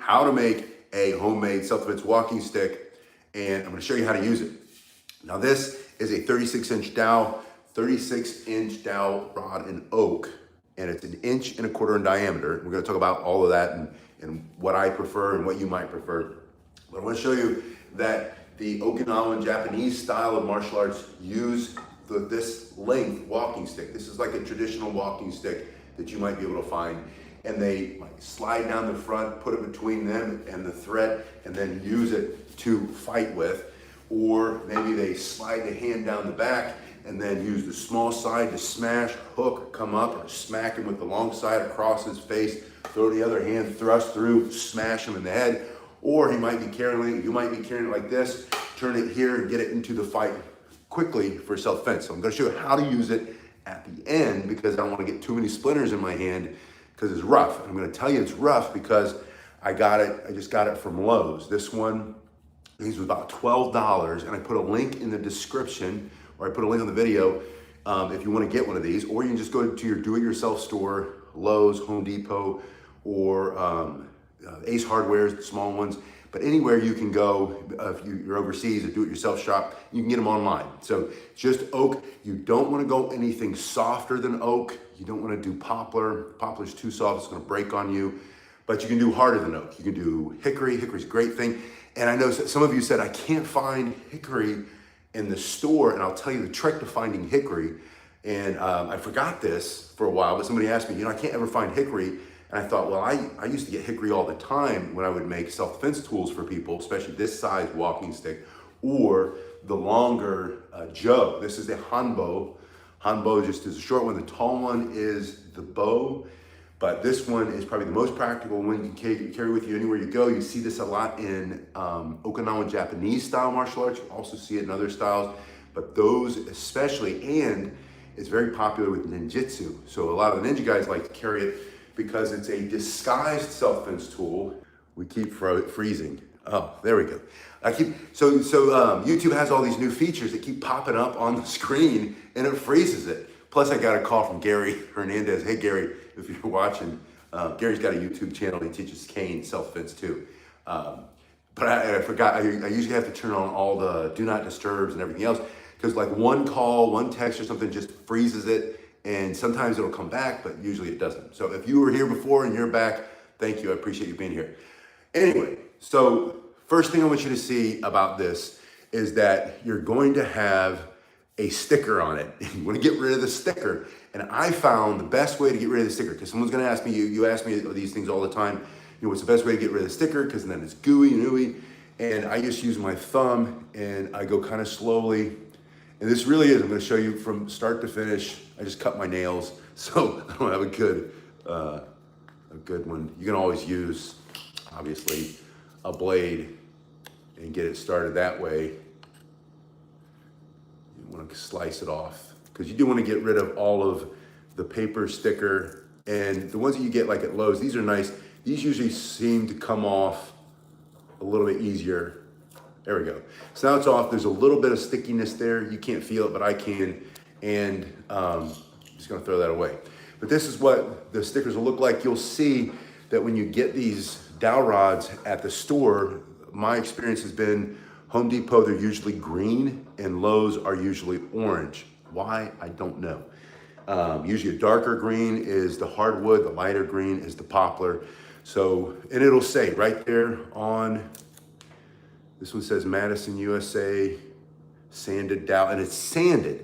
how to make a homemade self-defense walking stick, and I'm gonna show you how to use it. Now this is a 36-inch dowel, 36-inch dowel rod in oak, and it's 1.25 inches in diameter. We're gonna talk about all of that and what I prefer and what you might prefer. But I wanna show you that the Okinawan Japanese style of martial arts use this length walking stick. This is like a traditional walking stick that you might be able to find. And they slide down the front, put it between them and the thread, and then use it to fight with. Or maybe they slide the hand down the back and then use the small side to smash, hook, come up, or smack him with the long side across his face, throw the other hand, thrust through, smash him in the head. Or you might be carrying it like this, turn it here and get it into the fight quickly for self-defense. So I'm gonna show you how to use it at the end because I don't wanna get too many splinters in my hand because it's rough. And I'm gonna tell you it's rough because I just got it from Lowe's. This one, these was about $12, and I put a link in the description, or I put a link on the video if you wanna get one of these, or you can just go to your do-it-yourself store, Lowe's, Home Depot, or Ace Hardware's, the small ones. But anywhere you can go, if you're overseas, a do-it-yourself shop, you can get them online. So just oak. You don't want to go anything softer than oak. You don't want to do poplar. Poplar's too soft, it's going to break on you. But you can do harder than oak. You can do hickory. Hickory's a great thing. And I know some of you said, I can't find hickory in the store. And I'll tell you the trick to finding hickory. And I forgot this for a while, but somebody asked me, I can't ever find hickory. And I thought, well, I used to get hickory all the time when I would make self-defense tools for people, especially this size walking stick, or the longer Joe. This is the Hanbo. Hanbo just is a short one. The tall one is the bow, but this one is probably the most practical one you can carry with you anywhere you go. You see this a lot in Okinawan Japanese style martial arts. You also see it in other styles, but those especially, and it's very popular with ninjutsu. So a lot of the ninja guys like to carry it because it's a disguised self-defense tool. We keep freezing. Oh, there we go. YouTube has all these new features that keep popping up on the screen and it freezes it. Plus I got a call from Gary Hernandez. Hey Gary, if you're watching, Gary's got a YouTube channel. He teaches cane self-defense too. But I forgot, I usually have to turn on all the do not disturbs and everything else because like one call, one text or something just freezes it. And sometimes it'll come back, but usually it doesn't. So if you were here before and you're back, thank you. I appreciate you being here. Anyway, so first thing I want you to see about this is that you're going to have a sticker on it. You want to get rid of the sticker. And I found the best way to get rid of the sticker, because someone's going to ask me, you ask me these things all the time, what's the best way to get rid of the sticker? Because then it's gooey and ooey. And I just use my thumb and I go kind of slowly. And this really is, I'm going to show you from start to finish. I just cut my nails, so I don't have a good one. You can always use, obviously, a blade and get it started that way. You want to slice it off because you do want to get rid of all of the paper sticker. And the ones that you get like at Lowe's, these are nice. These usually seem to come off a little bit easier. There we go. So now it's off. There's a little bit of stickiness there. You can't feel it, but I can. And I'm just gonna throw that away. But this is what the stickers will look like. You'll see that when you get these dowel rods at the store, my experience has been Home Depot, they're usually green, and Lowe's are usually orange. Why? I don't know. Usually a darker green is the hardwood, the lighter green is the poplar. So, and it'll say right there on, this one says Madison, USA, sanded dowel, and it's sanded,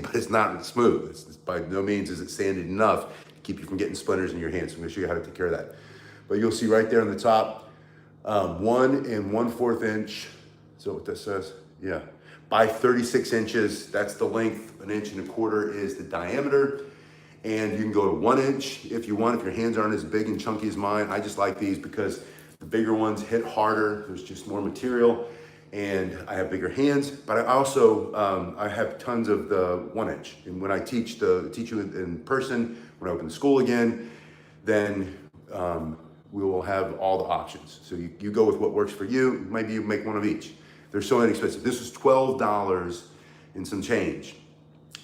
but it's not smooth. It's by no means is it sanded enough to keep you from getting splinters in your hands. So I'm gonna show you how to take care of that. But you'll see right there on the top, 1 1/4 inch, so what this says, yeah, by 36 inches, that's the length, 1 1/4 is the diameter. And you can go to 1 inch if you want, if your hands aren't as big and chunky as mine. I just like these because the bigger ones hit harder, there's just more material, and I have bigger hands, but I also, I have tons of the 1 inch. And when I teach you in person, when I open the school again, then we will have all the options. So you go with what works for you, maybe you make one of each. They're so inexpensive. This was $12 and some change.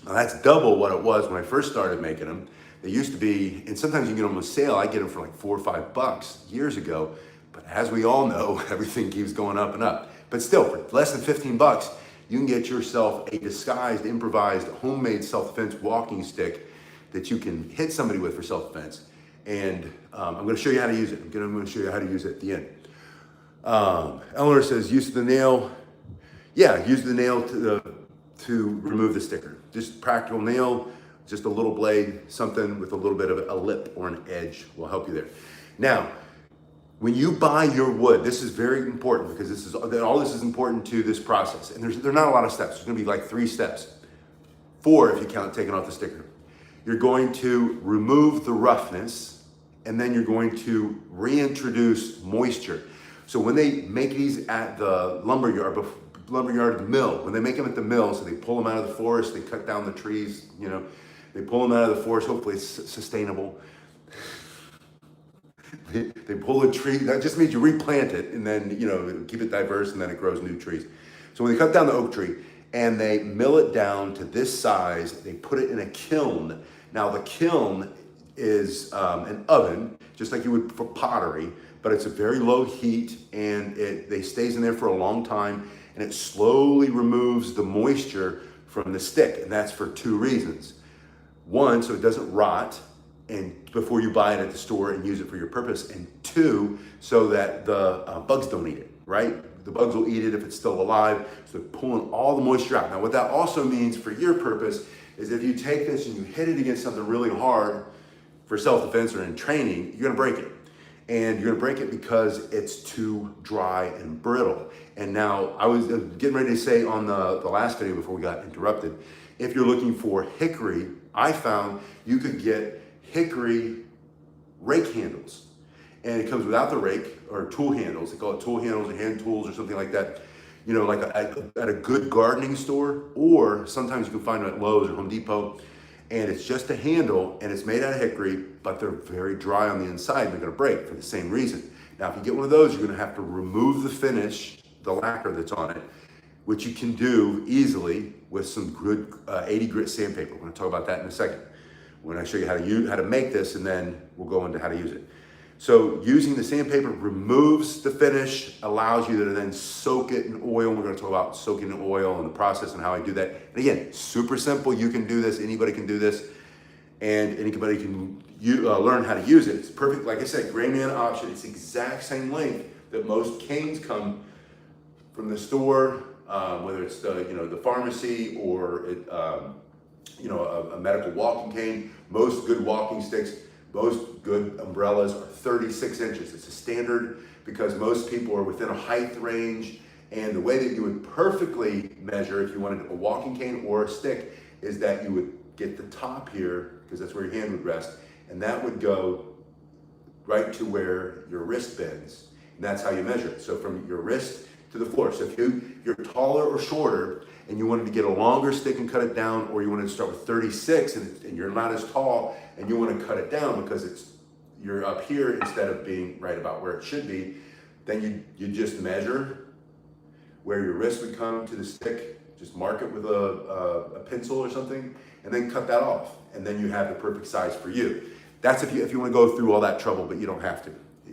Now that's double what it was when I first started making them. They used to be, and sometimes you can get them on sale. I get them for like $4 or $5 years ago. But as we all know, everything keeps going up and up. But still, for less than 15 bucks, you can get yourself a disguised, improvised, homemade self-defense walking stick that you can hit somebody with for self-defense. And I'm going to show you how to use it. I'm going to show you how to use it at the end. Eleanor says, use the nail. Yeah, use the nail to remove the sticker. Just practical nail, just a little blade, something with a little bit of a lip or an edge will help you there. Now, when you buy your wood, this is very important because all this is important to this process. And there are not a lot of steps. There's going to be like 3 steps. 4 if you count taking off the sticker. You're going to remove the roughness, and then you're going to reintroduce moisture. So when they make these at the lumberyard, the mill, when they make them at the mill, so they pull them out of the forest, they cut down the trees, they pull them out of the forest, hopefully it's sustainable. They pull a tree, that just means you replant it and then, keep it diverse and then it grows new trees. So when they cut down the oak tree and they mill it down to this size, they put it in a kiln. Now the kiln is an oven, just like you would for pottery, but it's a very low heat and it stays in there for a long time and it slowly removes the moisture from the stick. And that's for 2 reasons. 1, so it doesn't rot and before you buy it at the store and use it for your purpose, and 2, so that the bugs don't eat it, right? The bugs will eat it if it's still alive, so they're pulling all the moisture out. Now what that also means for your purpose is if you take this and you hit it against something really hard for self-defense or in training, you're gonna break it. And you're gonna break it because it's too dry and brittle. And now I was getting ready to say on the last video before we got interrupted, if you're looking for hickory, I found you could get hickory rake handles. And it comes without the rake or tool handles. They call it tool handles or hand tools or something like that. Like at a good gardening store, or sometimes you can find them at Lowe's or Home Depot. And it's just a handle and it's made out of hickory, but they're very dry on the inside and they're gonna break for the same reason. Now, if you get one of those, you're gonna have to remove the finish, the lacquer that's on it, which you can do easily with some good 80 grit sandpaper. We're gonna talk about that in a second. When I show you how to make this, and then we'll go into how to use it. So using the sandpaper removes the finish, allows you to then soak it in oil. We're going to talk about soaking in oil and the process and how I do that. And again, super simple. You can do this. Anybody can do this, and anybody can learn how to use it. It's perfect. Like I said, gray man option. It's the exact same length that most canes come from the store, whether it's the pharmacy or a medical walking cane. Most good walking sticks, most good umbrellas are 36 inches. It's a standard because most people are within a height range, and the way that you would perfectly measure if you wanted a walking cane or a stick is that you would get the top here, because that's where your hand would rest, and that would go right to where your wrist bends, and that's how you measure it. So from your wrist to the floor. So if you're taller or shorter and you wanted to get a longer stick and cut it down, or you wanted to start with 36 and you're not as tall and you want to cut it down because you're up here instead of being right about where it should be, then you just measure where your wrist would come to the stick, just mark it with a pencil or something, and then cut that off. And then you have the perfect size for you. That's if you want to go through all that trouble, but you don't have to.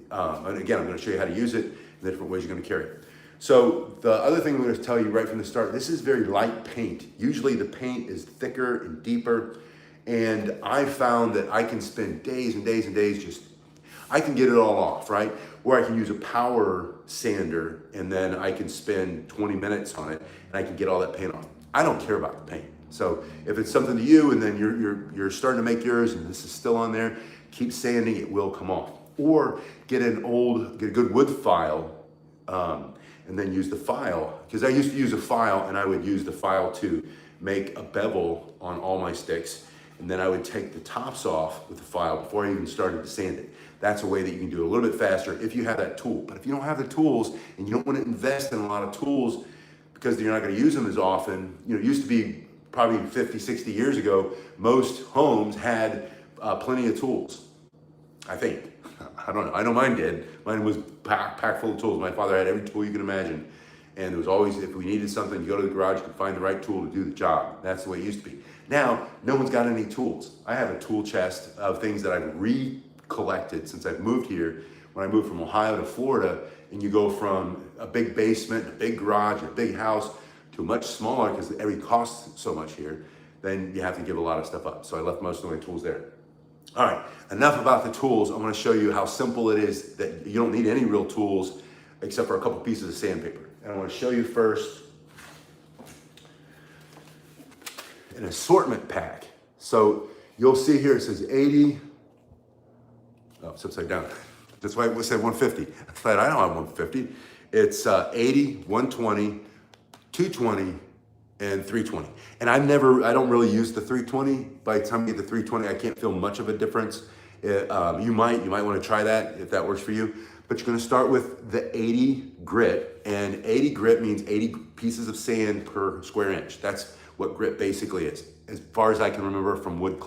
And again, I'm going to show you how to use it and the different ways you're going to carry it. So the other thing I'm going to tell you right from the start, this is very light paint. Usually the paint is thicker and deeper, and I found that I can spend days and days and days I can get it all off, right? Or I can use a power sander and then I can spend 20 minutes on it and I can get all that paint off. I don't care about the paint. So if it's something to you and then you're starting to make yours and this is still on there, keep sanding, it will come off. Or get a good wood file, and then use the file, because I used to use a file and I would use the file to make a bevel on all my sticks, and then I would take the tops off with the file before I even started to sand it. That's a way that you can do it a little bit faster if you have that tool. But if you don't have the tools and you don't want to invest in a lot of tools because you're not going to use them as often, it used to be probably 50, 60 years ago, most homes had plenty of tools, I think. I don't know. I know mine did. Mine was packed full of tools. My father had every tool you can imagine. And there was always, if we needed something, you go to the garage, you can find the right tool to do the job. That's the way it used to be. Now, no one's got any tools. I have a tool chest of things that I've recollected since I've moved here when I moved from Ohio to Florida, and you go from a big basement, a big garage, a big house, to a much smaller, because everything costs so much here, then you have to give a lot of stuff up. So I left most of my tools there. All right, enough about the tools. I'm gonna show you how simple it is that you don't need any real tools except for a couple pieces of sandpaper. And I wanna show you first an assortment pack. So you'll see here it says 80, oh, it's upside down. That's why it said 150. I thought I don't have 150. It's 80, 120, 220, and 320. And I don't really use the 320. By the time you get the 320, I can't feel much of a difference. You might want to try that if that works for you. But you're going to start with the 80 grit, and 80 grit means 80 pieces of sand per square inch. That's what grit basically is. As far as I can remember from wood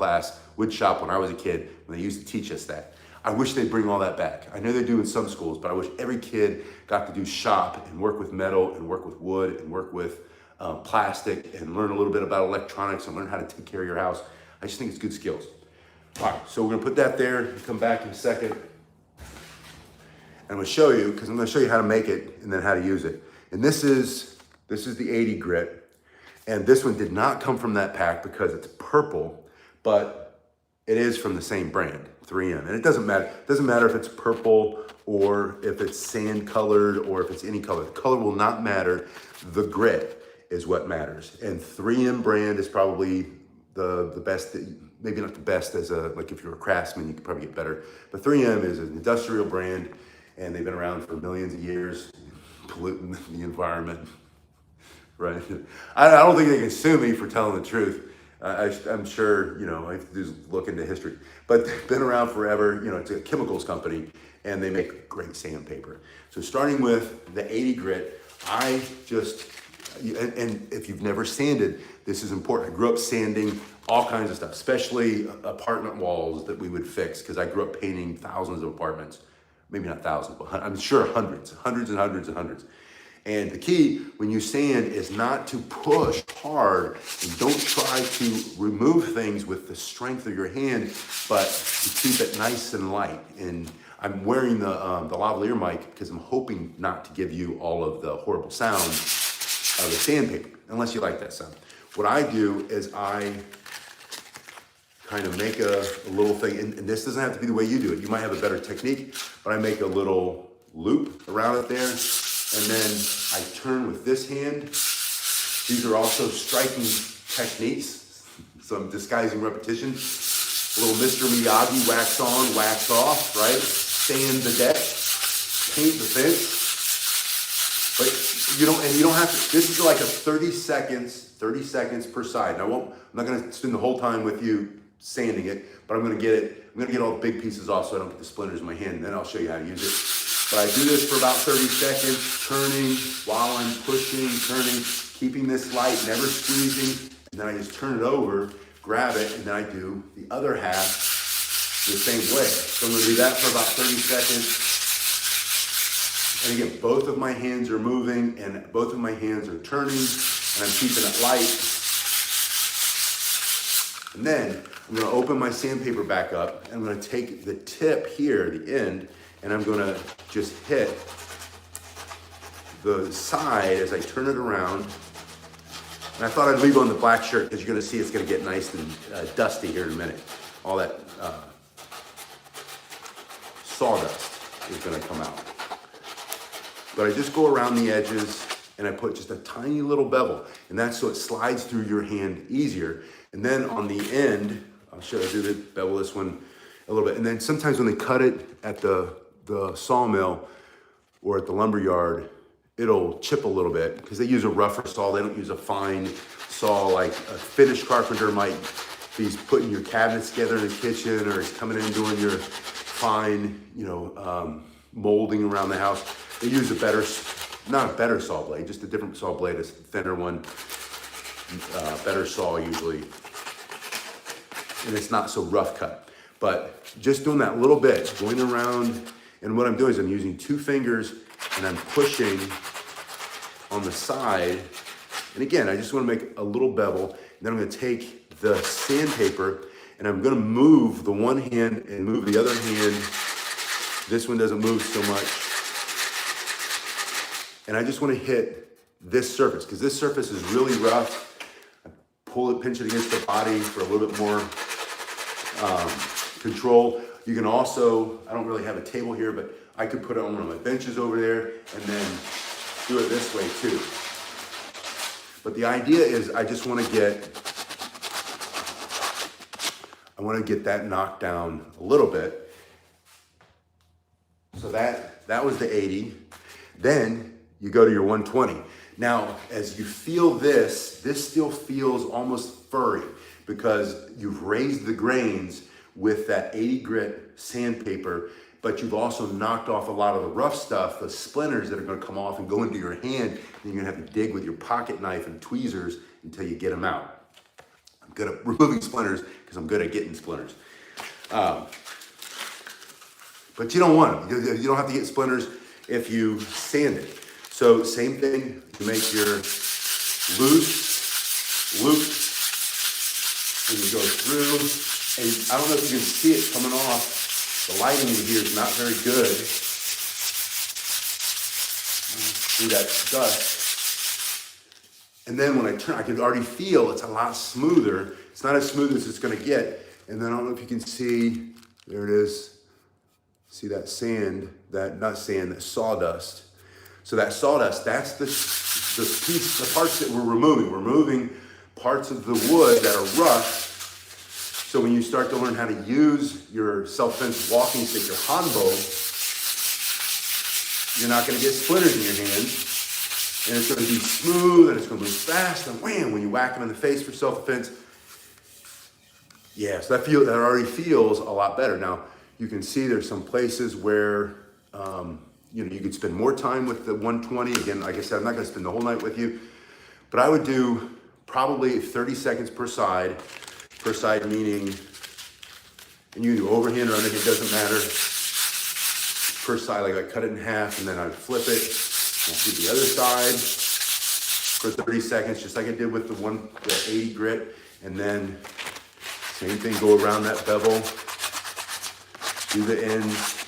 shop when I was a kid, when they used to teach us that. I wish they'd bring all that back. I know they do in some schools, but I wish every kid got to do shop and work with metal and work with wood and work with plastic and learn a little bit about electronics and learn how to take care of your house. I just think it's good skills. All right, so we're gonna put that there and come back in a second. And I'm gonna show you, because I'm gonna show you how to make it and then how to use it. And this is the 80 grit. And this one did not come from that pack because it's purple, but it is from the same brand, 3M. And it doesn't matter. It doesn't matter if it's purple or if it's sand colored or if it's any color. The color will not matter. The grit is what matters. And 3M brand is probably the best, maybe not the best as like if you're a craftsman, you could probably get better. But 3M is an industrial brand and they've been around for millions of years, polluting the environment. Right. I don't think they can sue me for telling the truth. I'm sure, I have to just look into history. But they've been around forever. It's a chemicals company, and they make great sandpaper. So starting with the 80 grit, and if you've never sanded, this is important. I grew up sanding all kinds of stuff, especially apartment walls that we would fix, because I grew up painting thousands of apartments. Maybe not thousands, but I'm sure hundreds and hundreds and hundreds. And the key when you sand is not to push hard and don't try to remove things with the strength of your hand, but to keep it nice and light. And I'm wearing the lavalier mic because I'm hoping not to give you all of the horrible sound of the sandpaper, unless you like that sound. What I do is I kind of make a little thing, and this doesn't have to be the way you do it. You might have a better technique, but I make a little loop around it there. And then I turn with this hand. These are also striking techniques, some disguising repetition. A little Mr. Miyagi, wax on, wax off, right? Sand the deck, paint the fence. But you don't have to, this is like a 30 seconds per side. Now I'm not gonna spend the whole time with you sanding it, but I'm gonna get all the big pieces off so I don't get the splinters in my hand, and then I'll show you how to use it. But I do this for about 30 seconds, turning while I'm pushing, turning, keeping this light, never squeezing. And then I just turn it over, grab it, and then I do the other half the same way. So I'm gonna do that for about 30 seconds. And again, both of my hands are moving and both of my hands are turning, and I'm keeping it light. And then I'm gonna open my sandpaper back up, and I'm gonna take the tip here, the end, and I'm gonna just hit the side as I turn it around. And I thought I'd leave on the black shirt because you're gonna see it's gonna get nice and dusty here in a minute. All that sawdust is gonna come out. But I just go around the edges and I put just a tiny little bevel, and that's so it slides through your hand easier. And then on the end, I'll show you, the bevel this one a little bit. And then sometimes when they cut it at the sawmill or at the lumber yard, it'll chip a little bit because they use a rougher saw. They don't use a fine saw like a finished carpenter might be putting your cabinets together in the kitchen, or he's coming in doing your fine, molding around the house. They use not a better saw blade, just a different saw blade, a thinner one, better saw usually, and it's not so rough cut. But just doing that little bit, going around. And what I'm doing is I'm using 2 fingers and I'm pushing on the side. And again, I just want to make a little bevel. And then I'm going to take the sandpaper and I'm going to move the one hand and move the other hand This one doesn't move so much. And I just want to hit this surface because this surface is really rough. I pull it, pinch it against the body for a little bit more control. You can also, I don't really have a table here, but I could put it on one of my benches over there and then do it this way too. But the idea is I just want to get that knocked down a little bit. So that was the 80. Then you go to your 120. Now, as you feel this still feels almost furry because you've raised the grains with that 80 grit sandpaper, but you've also knocked off a lot of the rough stuff, the splinters that are gonna come off and go into your hand, and you're gonna have to dig with your pocket knife and tweezers until you get them out. I'm good at removing splinters because I'm good at getting splinters. But you don't want them. You don't have to get splinters if you sand it. So same thing, you make your loose loop, and you go through, and I don't know if you can see it coming off. The lighting in here is not very good. See that dust. And then when I turn, I can already feel it's a lot smoother. It's not as smooth as it's gonna get. And then I don't know if you can see, there it is. See that sand, that sawdust. So that sawdust, that's the parts that we're removing. We're removing parts of the wood that are rough. So when you start to learn how to use your self-defense walking stick, your hanbo, you're not gonna get splinters in your hand. And it's gonna be smooth and it's gonna move fast. And wham, when you whack them in the face for self-defense, yeah, so that already feels a lot better. Now, you can see there's some places where you could spend more time with the 120. Again, like I said, I'm not gonna spend the whole night with you, but I would do probably 30 seconds per side meaning, and you can do overhand or underhand, doesn't matter. Per side, like I cut it in half and then I flip it. I'll do the other side for 30 seconds, just like I did with the 80 grit. And then same thing, go around that bevel, do the ends.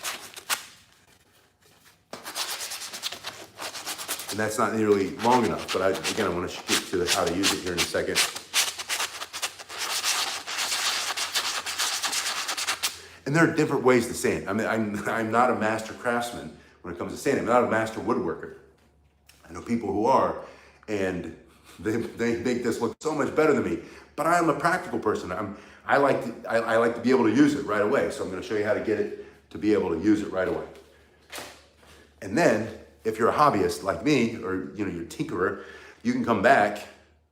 And that's not nearly long enough, but I want to get to how to use it here in a second. And there are different ways to sand. I mean, I'm not a master craftsman when it comes to sanding. I'm not a master woodworker. I know people who are, and they make this look so much better than me. But I am a practical person. I like to be able to use it right away. So I'm going to show you how to get it to be able to use it right away. And then, if you're a hobbyist like me, or you're a tinkerer, you can come back.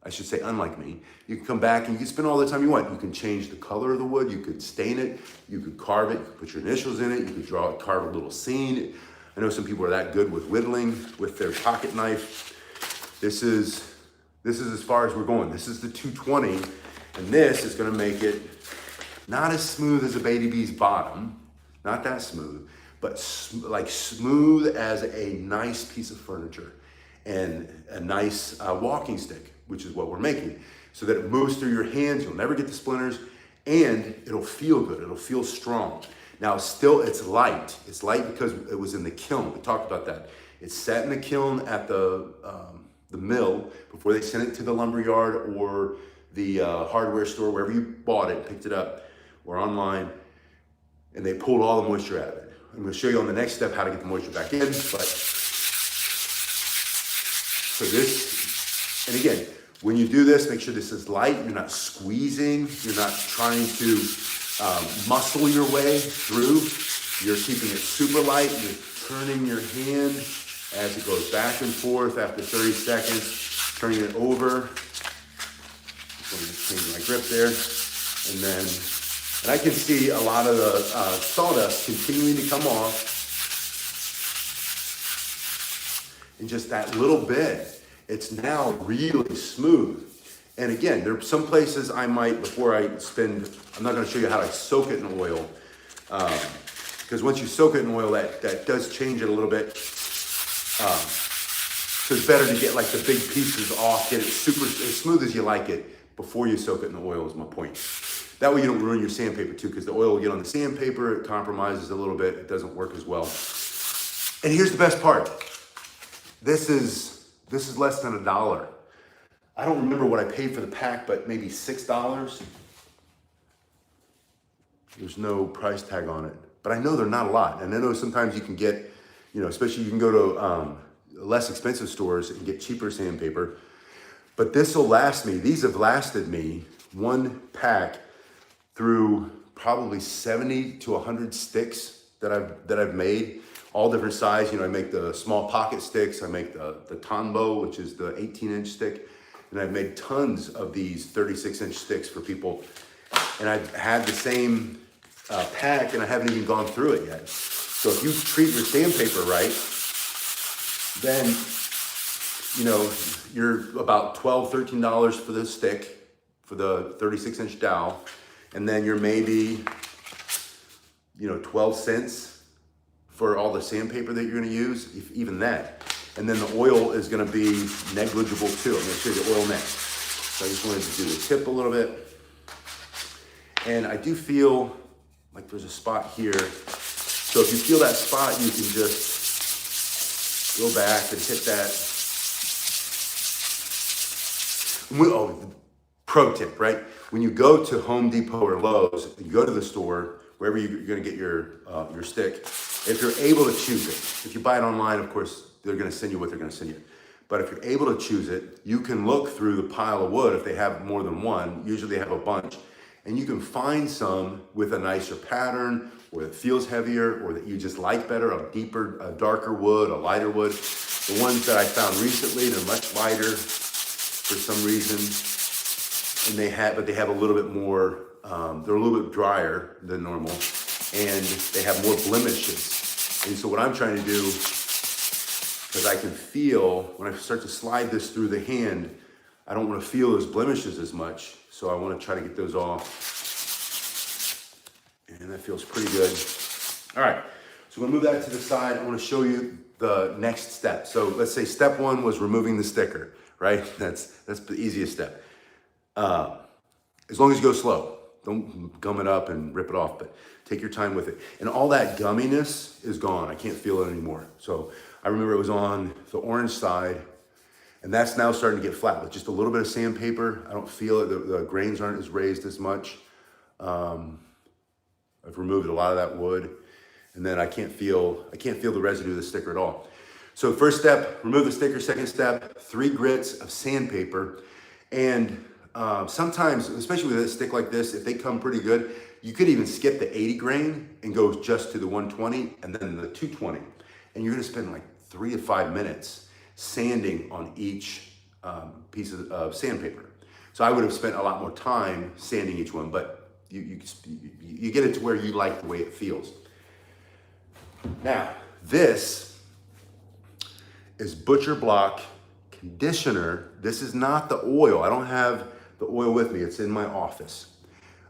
I should say, unlike me, you can come back and you can spend all the time you want. You can change the color of the wood, you could stain it, you could carve it, you could put your initials in it, you could carve a little scene. I know some people are that good with whittling with their pocket knife. This is as far as we're going. This is the 220, and this is gonna make it not as smooth as a Baby B's bottom, not that smooth, but like smooth as a nice piece of furniture and a nice walking stick, which is what we're making, so that it moves through your hands. You'll never get the splinters, and it'll feel good. It'll feel strong. Now, still, it's light. It's light because it was in the kiln. We talked about that. It's sat in the kiln at the mill before they sent it to the lumber yard or the hardware store, wherever you bought it, picked it up, or online, and they pulled all the moisture out of it. I'm going to show you on the next step how to get the moisture back in. But so this, and again, when you do this, make sure this is light. You're not squeezing. You're not trying to muscle your way through. You're keeping it super light. You're turning your hand as it goes back and forth after 30 seconds, turning it over. Let me just change my grip there. And I can see a lot of the sawdust continuing to come off. And just that little bit, it's now really smooth. And again, there are some places I might, before I spend, I'm not gonna show you how to soak it in oil. Because once you soak it in oil, that does change it a little bit. So it's better to get like the big pieces off, get it super as smooth as you like it before you soak it in the oil is my point. That way you don't ruin your sandpaper too, because the oil will get on the sandpaper, it compromises a little bit, it doesn't work as well. And here's the best part. This is less than $1. I don't remember what I paid for the pack, but maybe $6. There's no price tag on it, but I know they're not a lot. And I know sometimes you can get, especially you can go to less expensive stores and get cheaper sandpaper. But this will last me. These have lasted me one pack through probably 70 to 100 sticks that I've made, all different size. I make the small pocket sticks. I make the Tombow, which is the 18-inch stick. And I've made tons of these 36-inch sticks for people. And I've had the same pack and I haven't even gone through it yet. So if you treat your sandpaper right, then, you're about $12, $13 for the stick, for the 36-inch dowel. And then you're maybe, 12 cents for all the sandpaper that you're gonna use, if even that. And then the oil is gonna be negligible too. I'm gonna show you the oil next. So I just wanted to do the tip a little bit. And I do feel like there's a spot here. So if you feel that spot, you can just go back and hit that. Pro tip, right? When you go to Home Depot or Lowe's, you go to the store, wherever you're gonna get your stick, if you're able to choose it. If you buy it online, of course, they're gonna send you what they're gonna send you. But if you're able to choose it, you can look through the pile of wood if they have more than one. Usually they have a bunch. And you can find some with a nicer pattern, or that feels heavier, or that you just like better, a deeper, a darker wood, a lighter wood. The ones that I found recently, they're much lighter for some reason. And they have a little bit more, they're a little bit drier than normal, and they have more blemishes. And so what I'm trying to do, because I can feel, when I start to slide this through the hand, I don't want to feel those blemishes as much. So I want to try to get those off. And that feels pretty good. All right, so I'm gonna move that to the side. I want to show you the next step. So let's say step one was removing the sticker, right? That's the easiest step. As long as you go slow, don't gum it up and rip it off, but take your time with it. And all that gumminess is gone. I can't feel it anymore. So I remember it was on the orange side, and that's now starting to get flat with just a little bit of sandpaper. I don't feel it. The grains aren't as raised as much. I've removed a lot of that wood, and then I can't feel the residue of the sticker at all. So first step, remove the sticker. Second step, 3 grits of sandpaper. And sometimes, especially with a stick like this, if they come pretty good, you could even skip the 80 grain and go just to the 120 and then the 220. And you're gonna spend like 3 to 5 minutes sanding on each piece of sandpaper. So I would have spent a lot more time sanding each one, but you get it to where you like the way it feels. Now, this is Butcher Block conditioner. This is not the oil. I don't have the oil with me. It's in my office.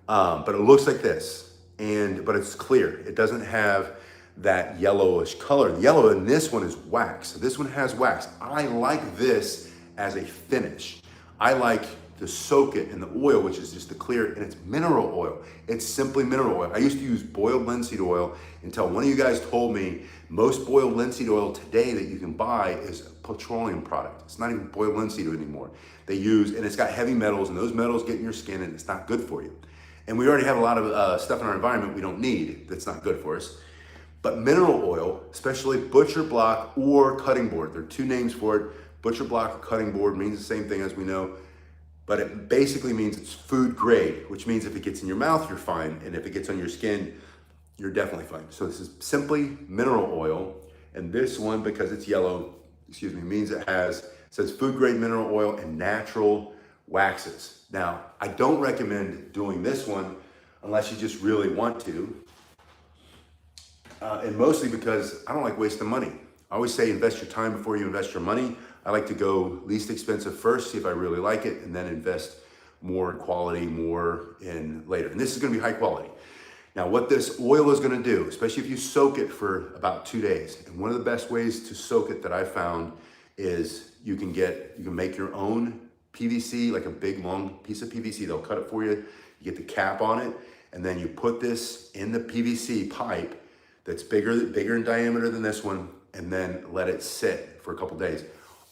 But it looks like this, but it's clear. It doesn't have that yellowish color. The yellow in this one is wax. So this one has wax. I like this as a finish. I like to soak it in the oil, which is just the clear, and it's mineral oil. It's simply mineral oil. I used to use boiled linseed oil until one of you guys told me most boiled linseed oil today that you can buy is a petroleum product. It's not even boiled linseed anymore. And it's got heavy metals, and those metals get in your skin, and it's not good for you. And we already have a lot of stuff in our environment we don't need that's not good for us. But mineral oil, especially Butcher Block or cutting board, there are 2 names for it. Butcher Block or cutting board means the same thing, as we know, but it basically means it's food grade, which means if it gets in your mouth, you're fine. And if it gets on your skin, you're definitely fine. So this is simply mineral oil. And this one, because it's yellow, means it says food grade mineral oil and natural waxes. Now, I don't recommend doing this one unless you just really want to. And mostly because I don't like wasting money. I always say invest your time before you invest your money. I like to go least expensive first, see if I really like it, and then invest more in quality, more in later. And this is gonna be high quality. Now, what this oil is gonna do, especially if you soak it for about 2 days, and one of the best ways to soak it that I found is you can make your own PVC, like a big long piece of PVC. They'll cut it for you. You get the cap on it, and then you put this in the PVC pipe that's bigger in diameter than this one, and then let it sit for a couple days.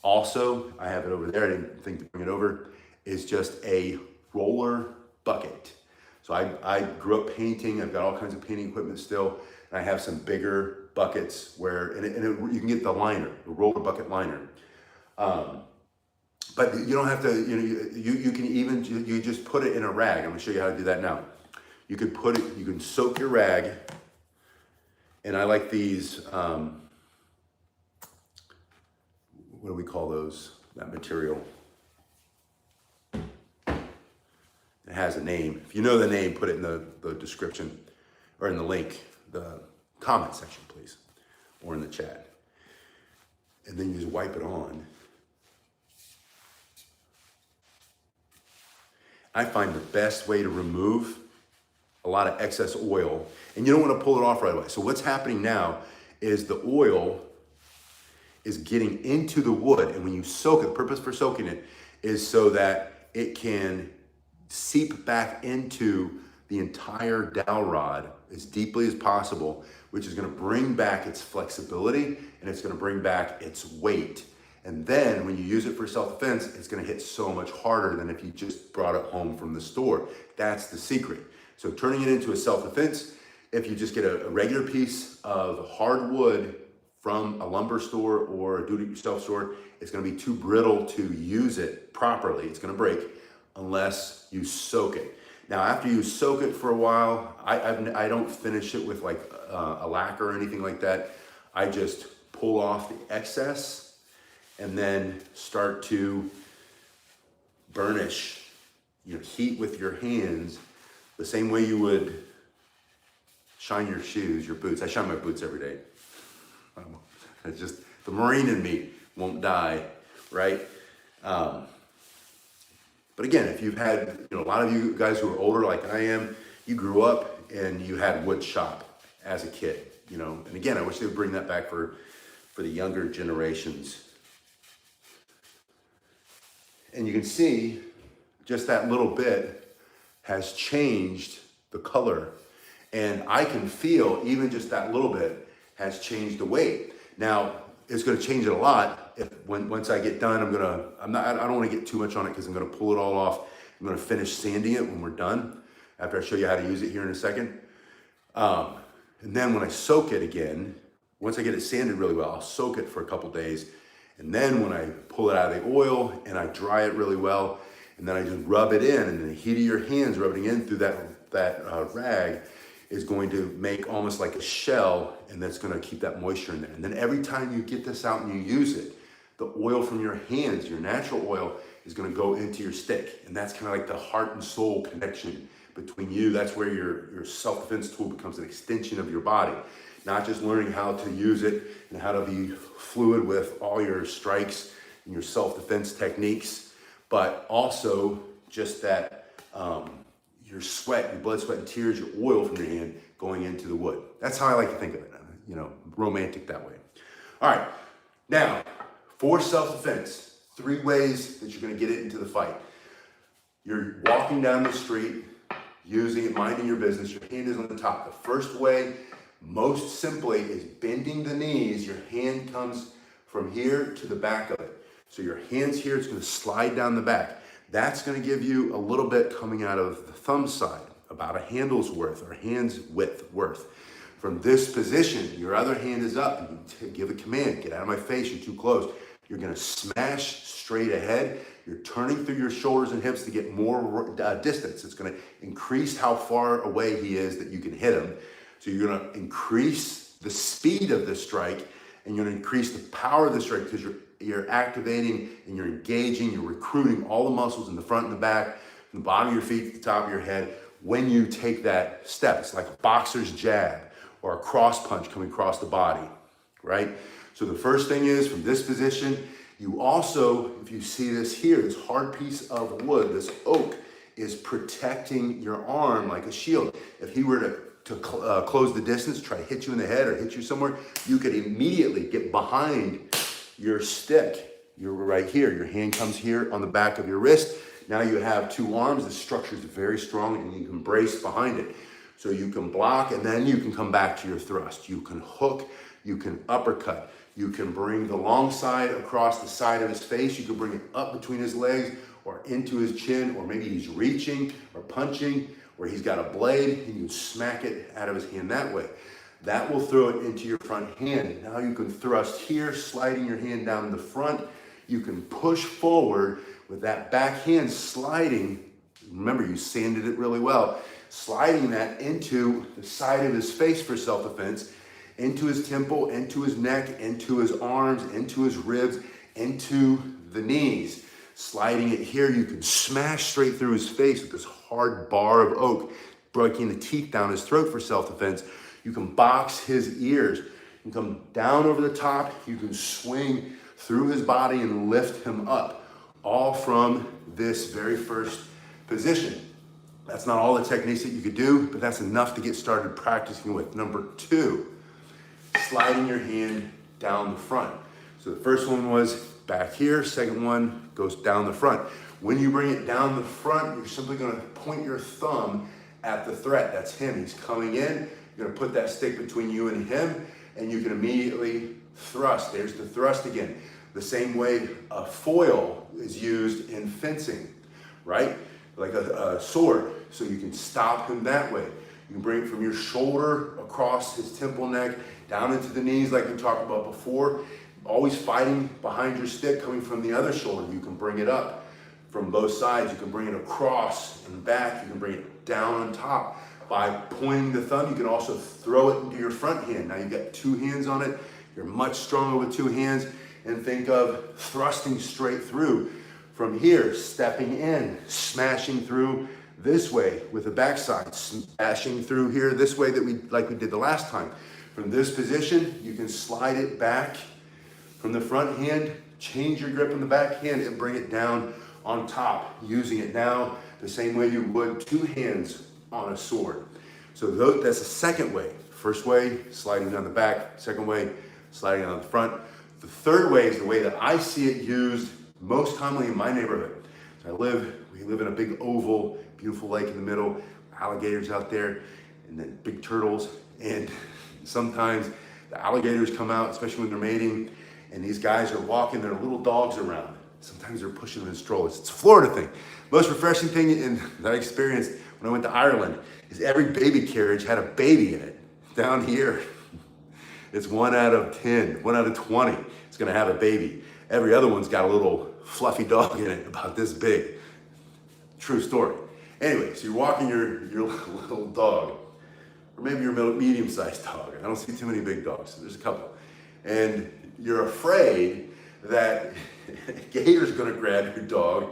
Also, I have it over there, I didn't think to bring it over, is just a roller bucket. So I grew up painting, I've got all kinds of painting equipment still, and I have some bigger buckets where, you can get the liner, the roller bucket liner. But you don't have to, you can even, you just put it in a rag. I'm gonna show you how to do that now. You can put it, you can soak your rag, and I like these, what do we call those, that material? It has a name. If you know the name, put it in the description, or in the link, the comment section, please, or in the chat. And then you just wipe it on. I find the best way to remove a lot of excess oil, and you don't want to pull it off right away. So what's happening now is the oil is getting into the wood, and when you soak it, the purpose for soaking it is so that it can seep back into the entire dowel rod as deeply as possible, which is going to bring back its flexibility, and it's going to bring back its weight. And then when you use it for self-defense, it's gonna hit so much harder than if you just brought it home from the store. That's the secret. So turning it into a self-defense, if you just get a regular piece of hardwood from a lumber store or a do-it-yourself store, it's gonna be too brittle to use it properly. It's gonna break unless you soak it. Now, after you soak it for a while, I don't finish it with like a lacquer or anything like that. I just pull off the excess and then start to burnish, heat with your hands the same way you would shine your shoes, your boots. I shine my boots every day. It's just, the Marine in me won't die, right? But again, if you've had, a lot of you guys who are older like I am, you grew up and you had wood shop as a kid, and again, I wish they would bring that back for the younger generations. And you can see just that little bit has changed the color. And I can feel even just that little bit has changed the weight. Now, it's gonna change it a lot once I get done. I don't wanna get too much on it because I'm gonna pull it all off. I'm gonna finish sanding it when we're done, after I show you how to use it here in a second. And then when I soak it again, once I get it sanded really well, I'll soak it for a couple days. And then when I pull it out of the oil and I dry it really well, and then I just rub it in, and the heat of your hands rubbing in through that rag is going to make almost like a shell, and that's going to keep that moisture in there. And then every time you get this out and you use it, the oil from your hands, your natural oil, is going to go into your stick. And that's kind of like the heart and soul connection between you. That's where your self-defense tool becomes an extension of your body. Not just learning how to use it and how to be fluid with all your strikes and your self-defense techniques, but also just that your sweat, your blood, sweat, and tears, your oil from your hand going into the wood. That's how I like to think of it, romantic that way. All right, now for self-defense, 3 ways that you're gonna get it into the fight. You're walking down the street, using it, minding your business, your hand is on the top. The first way, most simply, is bending the knees. Your hand comes from here to the back of it. So your hand's here, it's gonna slide down the back. That's gonna give you a little bit coming out of the thumb side, about a handle's worth or hand's width worth. From this position, your other hand is up, and you give a command, get out of my face, you're too close. You're gonna smash straight ahead. You're turning through your shoulders and hips to get more distance. It's gonna increase how far away he is that you can hit him. So you're gonna increase the speed of the strike, and you're gonna increase the power of the strike because you're activating and you're engaging, you're recruiting all the muscles in the front and the back, from the bottom of your feet to the top of your head when you take that step. It's like a boxer's jab or a cross punch coming across the body, right? So the first thing is, from this position, you also, if you see this here, this hard piece of wood, this oak, is protecting your arm like a shield. If he were to close the distance, try to hit you in the head or hit you somewhere, you could immediately get behind your stick. You're right here. Your hand comes here on the back of your wrist. Now you have two arms. The structure is very strong and you can brace behind it. So you can block and then you can come back to your thrust. You can hook, you can uppercut. You can bring the long side across the side of his face. You can bring it up between his legs or into his chin, or maybe he's reaching or punching, or he's got a blade and you smack it out of his hand that way. That will throw it into your front hand. Now you can thrust here, sliding your hand down the front. You can push forward with that back hand sliding. Remember, you sanded it really well. Sliding that into the side of his face for self-defense, into his temple, into his neck, into his arms, into his ribs, into the knees. Sliding it here, you can smash straight through his face with this hard bar of oak, breaking the teeth down his throat for self-defense. You can box his ears. You can come down over the top. You can swing through his body and lift him up, all from this very first position. That's not all the techniques that you could do, but that's enough to get started practicing with. Number 2, sliding your hand down the front. So the first one was back here. Second one goes down the front. When you bring it down the front, you're simply going to point your thumb at the threat. That's him. He's coming in. You're going to put that stick between you and him, and you can immediately thrust. There's the thrust again. The same way a foil is used in fencing, right? Like a sword. So you can stop him that way. You can bring it from your shoulder across his temple neck, down into the knees like we talked about before. Always fighting behind your stick coming from the other shoulder. You can bring it up from both sides. You can bring it across and back. You can bring it down on top. By pointing the thumb, you can also throw it into your front hand. Now you've got 2 hands on it. You're much stronger with 2 hands. And think of thrusting straight through. From here, stepping in, smashing through this way with the backside, smashing through here this way like we did the last time. From this position, you can slide it back from the front hand, change your grip on the back hand and bring it down on top, using it now the same way you would 2 hands on a sword. So that's the second way. First way, sliding down the back. Second way, sliding down the front. The third way is the way that I see it used most commonly in my neighborhood. So we live in a big oval, beautiful lake in the middle, alligators out there, and then big turtles. And sometimes the alligators come out, especially when they're mating, and these guys are walking their little dogs around. Sometimes they're pushing them in strollers. It's a Florida thing. Most refreshing thing that I experienced when I went to Ireland is every baby carriage had a baby in it. Down here, it's 1 out of 10, 1 out of 20 is gonna have a baby. Every other one's got a little fluffy dog in it about this big. True story. Anyway, so you're walking your little dog, or maybe your medium-sized dog. I don't see too many big dogs, there's a couple. And you're afraid that a gator's gonna grab your dog,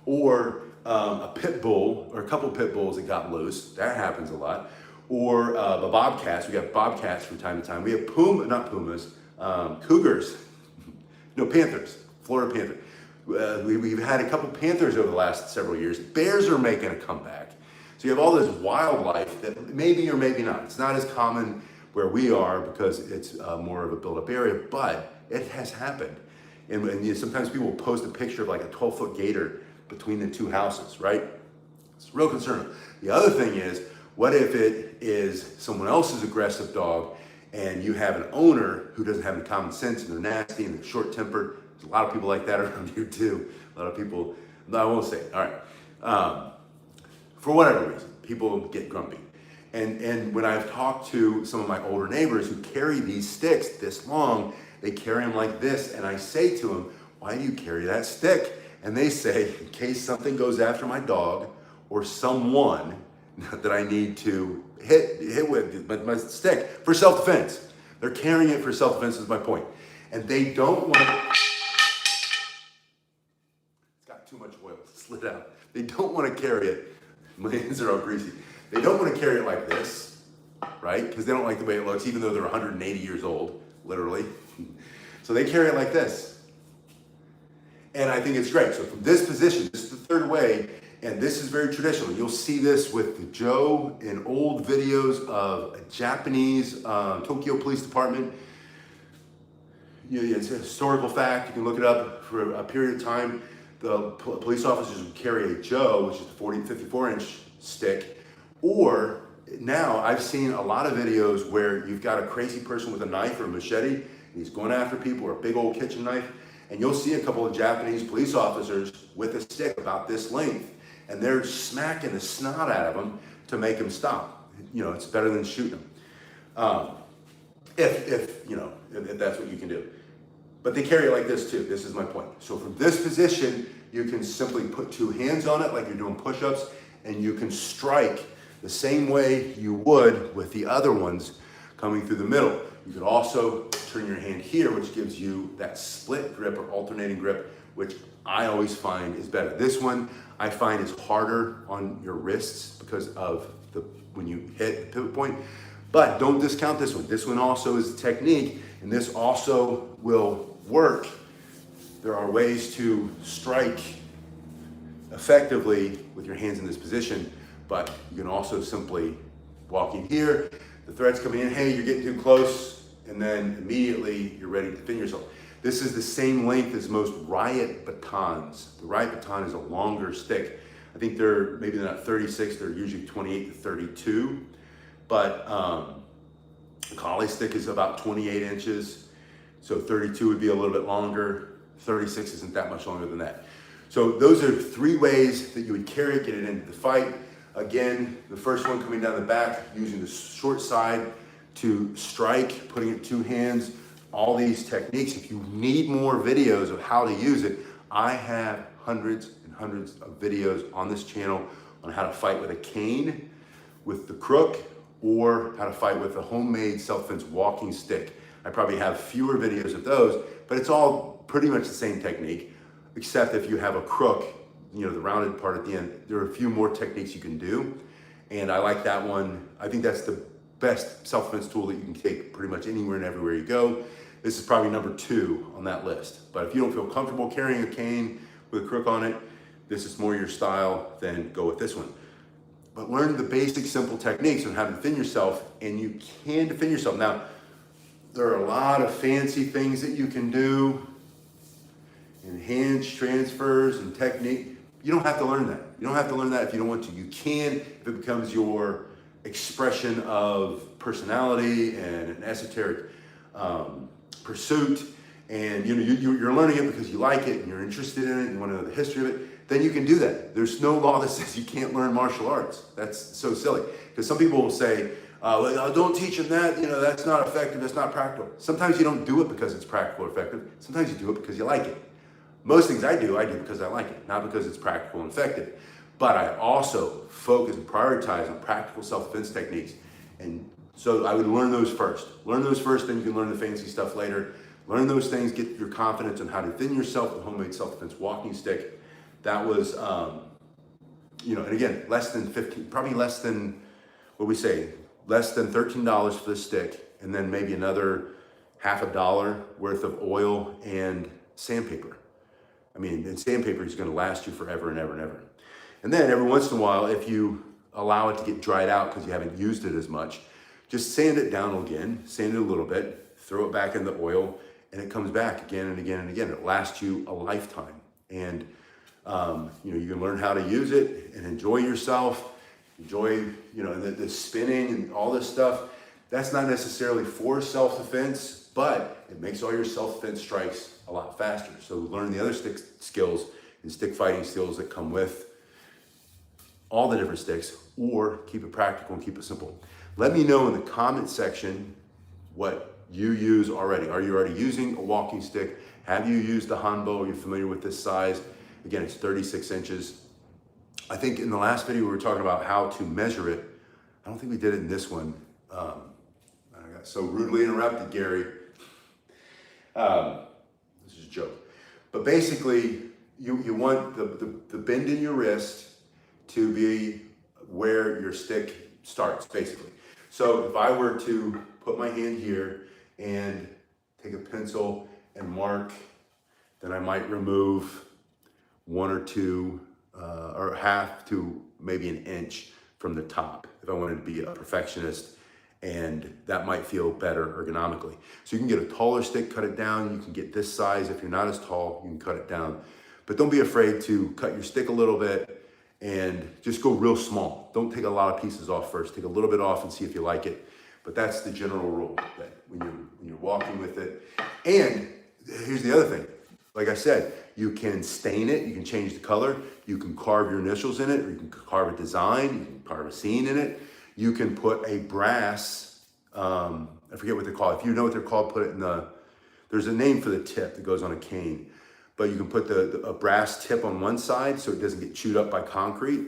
or a pit bull, or a couple pit bulls that got loose. That happens a lot. Or the bobcats. We got bobcats from time to time. We have cougars. No, panthers, Florida panther. We've had a couple panthers over the last several years. Bears are making a comeback. So you have all this wildlife that maybe or maybe not. It's not as common where we are because it's more of a built-up area, but it has happened. And sometimes people will post a picture of like a 12-foot gator between the 2 houses, right? It's a real concern. The other thing is, what if it is someone else's aggressive dog and you have an owner who doesn't have any common sense and they're nasty and they're short-tempered? There's a lot of people like that around here too. A lot of people, no, I won't say it, all right. For whatever reason, people get grumpy. And when I've talked to some of my older neighbors who carry these sticks this long, they carry them like this, and I say to them, why do you carry that stick? And they say, in case something goes after my dog or someone that I need to hit with my stick for self-defense. They're carrying it for self-defense is my point. And they don't want to, it's got too much oil, slid out. They don't want to carry it, my hands are all greasy. They don't want to carry it like this, right? Because they don't like the way it looks, even though they're 180 years old, literally. So they carry it like this. And I think it's great. So from this position, this is the third way, and this is very traditional. You'll see this with the Joe in old videos of a Japanese Tokyo Police Department. It's a historical fact. You can look it up for a period of time. the police officers would carry a Joe, which is a 54-inch stick, or now I've seen a lot of videos where you've got a crazy person with a knife or a machete, and he's going after people, or a big old kitchen knife, and you'll see a couple of Japanese police officers with a stick about this length, and they're smacking the snot out of them to make them stop. You know, it's better than shooting them. If that's what you can do. But they carry it like this too. This is my point. So from this position, you can simply put two hands on it like you're doing push-ups, and you can strike the same way you would with the other ones coming through the middle. You could also turn your hand here, which gives you that split grip or alternating grip, which I always find is better. This one I find is harder on your wrists because of when you hit the pivot point. But don't discount this one. This one also is a technique, and this also will work. There are ways to strike effectively with your hands in this position, but you can also simply walk in here, the thread's coming in, hey, you're getting too close, and then immediately you're ready to defend yourself. This is the same length as most riot batons. The riot baton is a longer stick. I think they're not 36, they're usually 28 to 32. But the collie stick is about 28 inches. So 32 would be a little bit longer. 36 isn't that much longer than that. So those are three ways that you would carry it, get it into the fight. Again, the first one coming down the back, using the short side to strike, putting it two hands, all these techniques. If you need more videos of how to use it, I have hundreds and hundreds of videos on this channel on how to fight with a cane, with the crook, or how to fight with a homemade self-defense walking stick. I probably have fewer videos of those, but it's all pretty much the same technique, except if you have a crook, you know, the rounded part at the end, there are a few more techniques you can do. And I like that one. I think that's the best self-defense tool that you can take pretty much anywhere and everywhere you go. This is probably number 2 on that list. But if you don't feel comfortable carrying a cane with a crook on it, this is more your style, then go with this one. But learn the basic simple techniques on how to defend yourself, and you can defend yourself. Now, there are a lot of fancy things that you can do, enhanced transfers and technique. You don't have to learn that. You don't have to learn that if you don't want to. You can if it becomes your expression of personality and an esoteric pursuit, and you're learning it because you like it and you're interested in it and you want to know the history of it. Then you can do that. There's no law that says you can't learn martial arts. That's so silly. Because some people will say, don't teach them that, that's not effective, that's not practical. Sometimes you don't do it because it's practical or effective. Sometimes you do it because you like it. Most things I do because I like it, not because it's practical and effective. But I also focus and prioritize on practical self-defense techniques. And so I would learn those first. Learn those first, then you can learn the fancy stuff later. Learn those things, get your confidence on how to defend yourself with a homemade self-defense walking stick. That was, and again, less than 15, probably less than, less than $13 for this stick, and then maybe another $50 worth of oil and sandpaper. And sandpaper is going to last you forever and ever and ever. And then every once in a while, if you allow it to get dried out because you haven't used it as much, just sand it down again, sand it a little bit, throw it back in the oil, and it comes back again and again and again. It lasts you a lifetime. And you can learn how to use it and enjoy yourself, enjoy, the spinning and all this stuff. That's not necessarily for self-defense, but it makes all your self-defense strikes a lot faster. So learn the other stick skills and stick fighting skills that come with all the different sticks, or keep it practical and keep it simple. Let me know in the comment section what you use already. Are you already using a walking stick? Have you used the Hanbo? Are you familiar with this size? Again, it's 36 inches. I think in the last video we were talking about how to measure it. I don't think we did it in this one. I got so rudely interrupted, Gary. This is a joke. But basically, you want the bend in your wrist to be where your stick starts, basically. So if I were to put my hand here and take a pencil and mark, then I might remove 1 or 2 or half to maybe an inch from the top if I wanted to be a perfectionist, and that might feel better ergonomically. So you can get a taller stick, cut it down. You can get this size. If you're not as tall, you can cut it down. But don't be afraid to cut your stick a little bit and just go real small. Don't take a lot of pieces off first. Take a little bit off and see if you like it. But that's the general rule, that when you're walking with it. And here's the other thing. Like I said, you can stain it, you can change the color, you can carve your initials in it, or you can carve a design, you can carve a scene in it. You can put a brass, I forget what they're called. If you know what they're called, put it in there's a name for the tip that goes on a cane. But you can put a brass tip on one side so it doesn't get chewed up by concrete,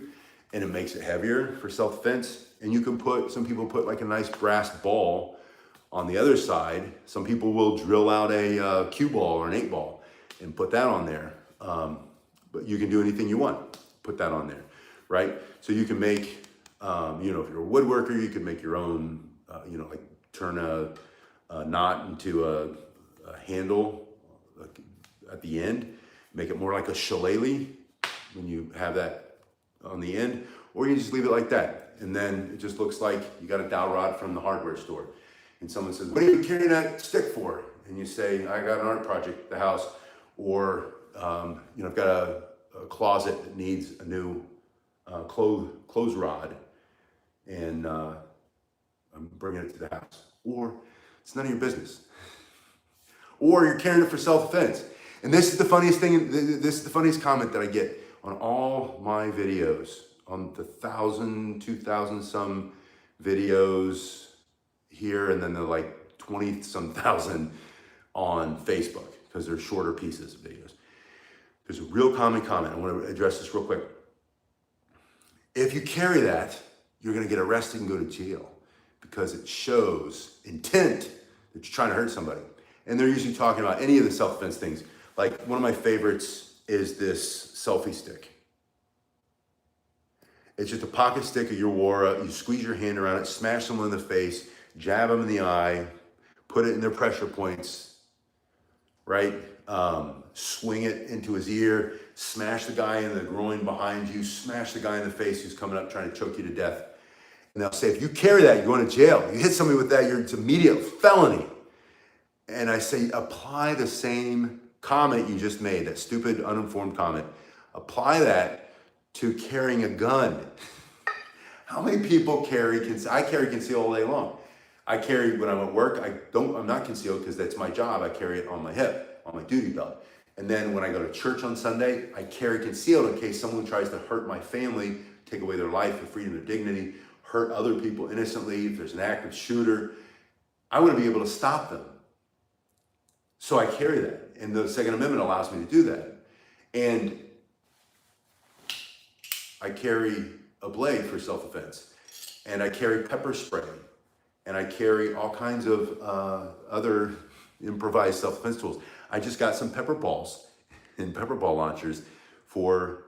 and it makes it heavier for self-defense. And you can some people put like a nice brass ball on the other side. Some people will drill out a cue ball or an 8-ball and put that on there. But you can do anything you want, put that on there, right? So you can make, if you're a woodworker, you can make your own, like turn a knot into a handle at the end, make it more like a shillelagh when you have that on the end, or you just leave it like that. And then it just looks like you got a dowel rod from the hardware store. And someone says, what are you carrying that stick for? And you say, I got an art project at the house, or I've got a closet that needs a new clothes rod, and I'm bringing it to the house. Or it's none of your business. Or you're carrying it for self-defense. And this is the funniest thing, this is the funniest comment that I get on all my videos, on the 1,000, 2,000 some videos here, and then the like 20 some thousand on Facebook, because they're shorter pieces of videos. There's a real common comment. I want to address this real quick. If you carry that, you're going to get arrested and go to jail, because it shows intent that you're trying to hurt somebody. And they're usually talking about any of the self-defense things. Like one of my favorites is this selfie stick. It's just a pocket stick of your Wara. You squeeze your hand around it, smash someone in the face, jab them in the eye, put it in their pressure points, right? Swing it into his ear, smash the guy in the groin behind you, smash the guy in the face who's coming up trying to choke you to death. And they'll say, if you carry that, you're going to jail. You hit somebody with that, it's immediate felony. And I say, apply the same comment you just made, that stupid, uninformed comment. Apply that to carrying a gun. How many people I carry concealed all day long. I carry, when I'm at work, I'm not concealed because that's my job. I carry it on my hip, on my duty belt. And then when I go to church on Sunday, I carry concealed in case someone tries to hurt my family, take away their life, their freedom, their dignity, hurt other people innocently. If there's an active shooter, I want to be able to stop them. So I carry that. And the Second Amendment allows me to do that. And I carry a blade for self-defense. And I carry pepper spray. And I carry all kinds of other improvised self-defense tools. I just got some pepper balls and pepper ball launchers for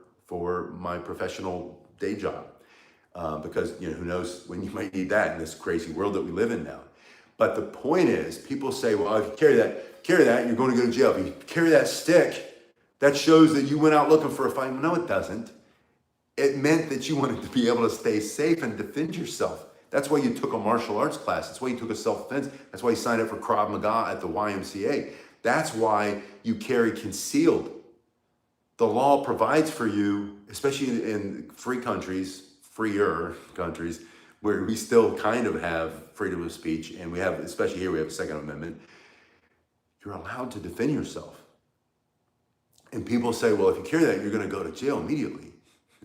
my professional day job. Because who knows when you might need that in this crazy world that we live in now. But the point is, people say, well, if you carry that, you're going to go to jail. If you carry that stick, that shows that you went out looking for a fight. No, it doesn't. It meant that you wanted to be able to stay safe and defend yourself. That's why you took a martial arts class. That's why you took a self-defense. That's why you signed up for Krav Maga at the YMCA. That's why you carry concealed. The law provides for you, especially in freer countries, where we still kind of have freedom of speech, and we have, especially here, we have a Second Amendment. You're allowed to defend yourself. And people say, well, if you carry that, you're going to go to jail immediately,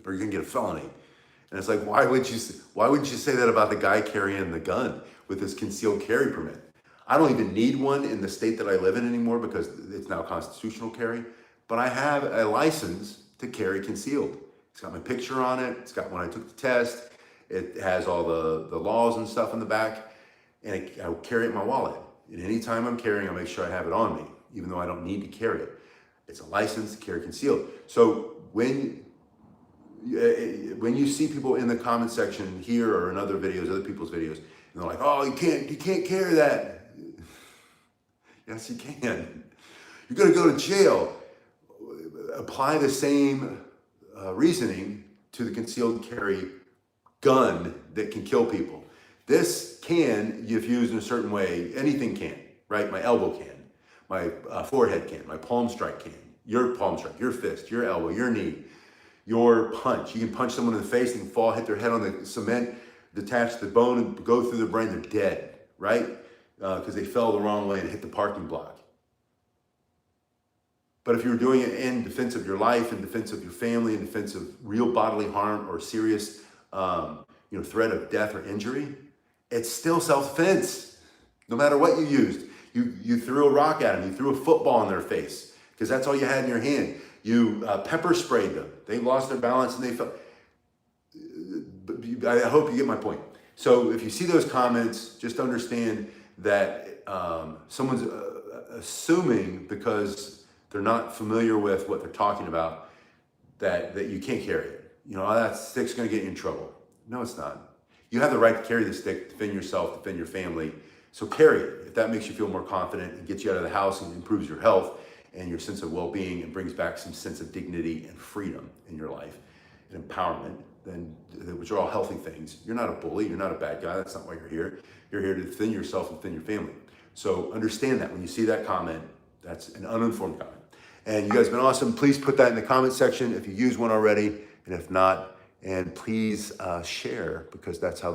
or you're going to get a felony. And it's like, why wouldn't you say that about the guy carrying the gun with his concealed carry permit? I don't even need one in the state that I live in anymore because it's now constitutional carry, but I have a license to carry concealed. It's got my picture on it. It's got when I took the test. It has all the laws and stuff in the back, and I carry it in my wallet. And anytime I'm carrying, I make sure I have it on me, even though I don't need to carry it. It's a license to carry concealed. So when you see people in the comment section here or in other videos, other people's videos, and they're like, oh, you can't carry that. Yes, you can. You're going to go to jail. Apply the same reasoning to the concealed carry gun that can kill people. This can, if used in a certain way, anything can, right? My elbow can, my forehead can, my palm strike can. your palm strike, your fist, your elbow, your knee, your punch. You can punch someone in the face, they can fall, hit their head on the cement, detach the bone and go through the brain, they're dead, right? Because they fell the wrong way and hit the parking block. But if you're doing it in defense of your life, in defense of your family, in defense of real bodily harm or serious threat of death or injury, it's still self-defense, no matter what you used. You threw a rock at them, you threw a football in their face, because that's all you had in your hand. You pepper sprayed them. They lost their balance and they fell. I hope you get my point. So if you see those comments, just understand that someone's assuming, because they're not familiar with what they're talking about, that you can't carry it. That stick's gonna get you in trouble. No, it's not. You have the right to carry the stick, defend yourself, defend your family. So carry it if that makes you feel more confident and gets you out of the house and improves your health and your sense of well-being and brings back some sense of dignity and freedom in your life and empowerment, which are all healthy things. You're not a bully, you're not a bad guy, that's not why you're here. You're here to defend yourself and defend your family. So understand that when you see that comment, that's an uninformed comment. And you guys have been awesome. Please put that in the comment section if you use one already, and if not, and please share, because that's how